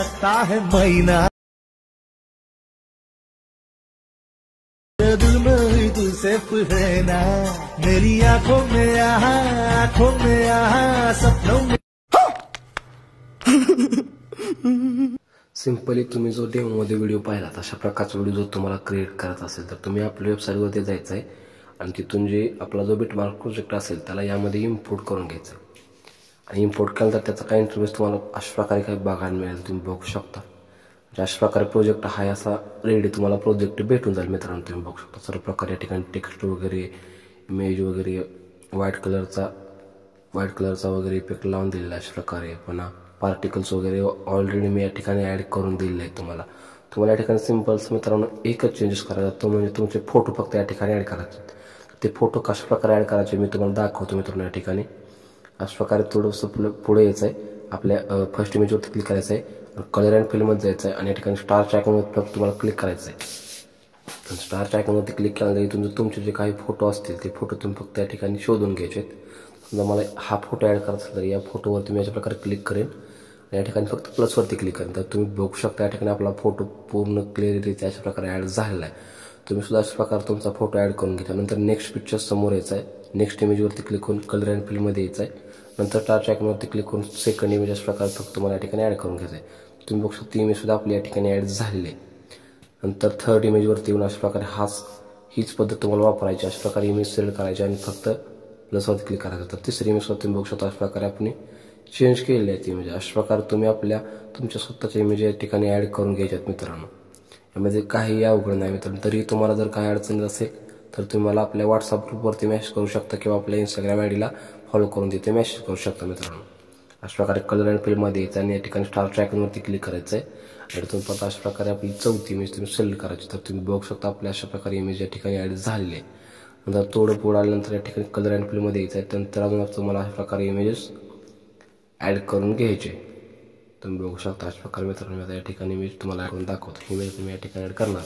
लगता है महीना, दिल में तू सिर्फ रहना, मेरी आंखों में यहाँ सपनों में। सिंपली तुम्ही जो डेमो मध्ये व्हिडिओ पाहिला तशा प्रकारचा व्हिडिओ जर तुम्हाला क्रिएट करायचा असेल तर तुम्ही आपल्या वेबसाईटवरती जायचं आहे आणि तिथून जे आपला जो बिटमार्क प्रोजेक्ट असेल त्याला यामध्ये इम्पोर्ट करून घ्यायचं आणि इम्पोर्ट केलं तर त्याचा काही इंटरफेस तुम्हाला अशा प्रकारे काही बघायला मिळेल, तुम्ही बघू शकता. अशा प्रकारे प्रोजेक्ट हा असा रेडी तुम्हाला प्रोजेक्ट भेटून जाईल मित्रांनो. तुम्ही बघू शकता सर्व प्रकारे या ठिकाणी टेक्स्ट वगैरे इमेज वगैरे व्हाईट कलरचा वगैरे इफेक्ट लावून दिलेला अशा प्रकारे. पुन्हा पार्टिकल्स वगैरे ऑलरेडी मी या ठिकाणी ॲड करून दिलेले आहेत. तुम्हाला या ठिकाणी सिम्पल्स मित्रांनो एकच चेंजेस करायचा, तो म्हणजे तुमचे फोटो फक्त या ठिकाणी ॲड करायचे. ते फोटो कशा प्रकारे ॲड करायचे मी तुम्हाला दाखवतो मित्रांनो. या ठिकाणी अशा प्रकारे थोडंसं पुढे यायचं आहे, आपल्या फर्स्ट इमेजवरती क्लिक करायचं आहे, कलर अँड फिलमध्ये जायचं आहे आणि या ठिकाणी स्टारच्या आयकॉनवरती फक्त तुम्हाला क्लिक करायचं आहे. स्टारच्या आयकॉनवरती क्लिक केल्यानंतर इथून तुमचे जे काही फोटो असतील ते फोटो तुम्ही फक्त या ठिकाणी शोधून घ्यायचे आहेत. समजा मला हा फोटो ॲड करायचा असेल तर या फोटोवरती मी अशा प्रकारे क्लिक करेन आणि या ठिकाणी फक्त प्लसवरती क्लिक करेन. तर तुम्ही बघू शकता या ठिकाणी आपला फोटो पूर्ण क्लिअररित्या अशा प्रकारे ॲड झालेला आहे. तुम्ही सुद्धा अशा प्रकारे तुमचा फोटो ॲड करून घ्यायचा. नंतर नेक्स्ट पिक्चर समोर यायचं आहे, नेक्स्ट इमेजवरती क्लिक करून कलर अँड फिलमध्ये यायचं आहे, नंतर स्टारच्या आयकॉनवरती क्लिक करून सेकंड इमेज अशा प्रकारे फक्त तुम्हाला या ठिकाणी ॲड करून घ्यायचं आहे. तुम्ही बघू शकता ती इमेजसुद्धा आपली या ठिकाणी ॲड झालेली आहे. नंतर थर्ड इमेजवरती येऊन अशा प्रकारे हीच पद्धत तुम्हाला वापरायची. अशा प्रकारे इमेज सिलेक्ट करायची आणि फक्त प्लसवरती क्लिक करायचं. तर तिसरी इमेजवर तुम्ही बघू शकता अशा प्रकारे आपण चेंज केलेली आहे ती इमेज. अशा प्रकारे तुम्ही तुमच्या स्वतःच्या इमेज या ठिकाणी ॲड करून घ्यायच्यात मित्रांनो. यामध्ये काही अवघड नाही मित्रांनो. तरी तुम्हाला जर काही अडचण असेल तर तुम्ही मला आपल्या व्हॉट्सअप ग्रुपवरती मेसेज करू शकता किंवा आपल्या इंस्टाग्राम आयडीला फॉलो करून तिथे मेसेज करू शकता मित्रांनो. अशा प्रकारे कलर अँड फिलमध्ये यायचं आणि या ठिकाणी स्टारच्या आयकॉनवरती क्लिक करायचं आहे आणि तुम्ही परत अशा प्रकारे आपली चौथी इमेज तुम्ही सिलेक्ट करायची. तर तुम्ही बघू शकता आपल्या अशा प्रकारे इमेज या ठिकाणी ॲड झालेली आहे. नंतर थोडं पुढं आल्यानंतर या ठिकाणी कलर अँड फिलमध्ये यायचं आहे. त्यानंतर अजून तुम्हाला अशा प्रकारे इमेजेस ॲड करून घ्यायचे. तुम्ही बघू शकता अशा प्रकारे मित्रांनो. आता या ठिकाणी इमेज तुम्हाला ॲड करून दाखवतो. इमेज तुम्ही या ठिकाणी ॲड करणार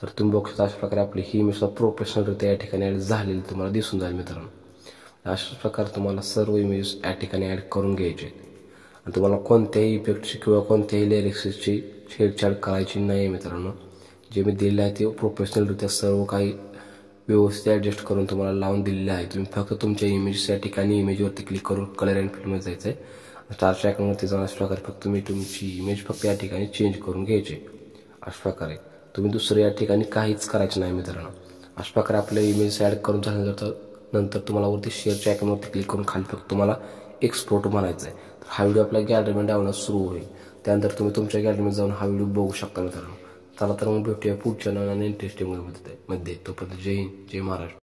तर तुम्ही बघू शकता अशा प्रकारे आपली ही इमेज प्रोफेशनलरित्या या ठिकाणी ॲड झालेली तुम्हाला दिसून जाईल मित्रांनो. अशा प्रकारे तुम्हाला सर्व इमेज या ठिकाणी ॲड करून घ्यायचे आणि तुम्हाला कोणत्याही इफेक्टची किंवा कोणत्याही लिरिक्सची छेडछाड करायची नाही मित्रांनो. जे मी दिलेलं आहे ते प्रोफेशनलरित्या सर्व काही व्यवस्थित ॲडजस्ट करून तुम्हाला लावून दिलेलं आहे. तुम्ही फक्त तुमच्या इमेजेस या ठिकाणी इमेजवरती क्लिक करून कलर अँड फिलमध्ये जायचं आहे. स्टारच्या आयकॉनवरती जाऊन अशा प्रकारे फक्त तुम्ही तुमची इमेज फक्त या ठिकाणी चेंज करून घ्यायची. अशा प्रकारे तुम्ही दुसरं या ठिकाणी काहीच करायचं नाही मित्रांनो. अशा प्रकारे आपल्या इमेज ॲड करून झाल्यानंतर तुम्हाला वरती शेअरच्या आयकॉनवरती क्लिक करून खाली फक्त तुम्हाला एक्सपोर्ट म्हणायचं आहे. तर हा व्हिडिओ आपल्या गॅलरीमध्ये डाउनलोड सुरू होईल. त्यानंतर तुम्ही तुमच्या गॅलरीमध्ये जाऊन हा व्हिडिओ बघू शकता मित्रांनो. चला तर मग भेटूया पुढच्या नवीन इंटरेस्टिंग मध्ये. तोपर्यंत जय हिंद, जय महाराष्ट्र.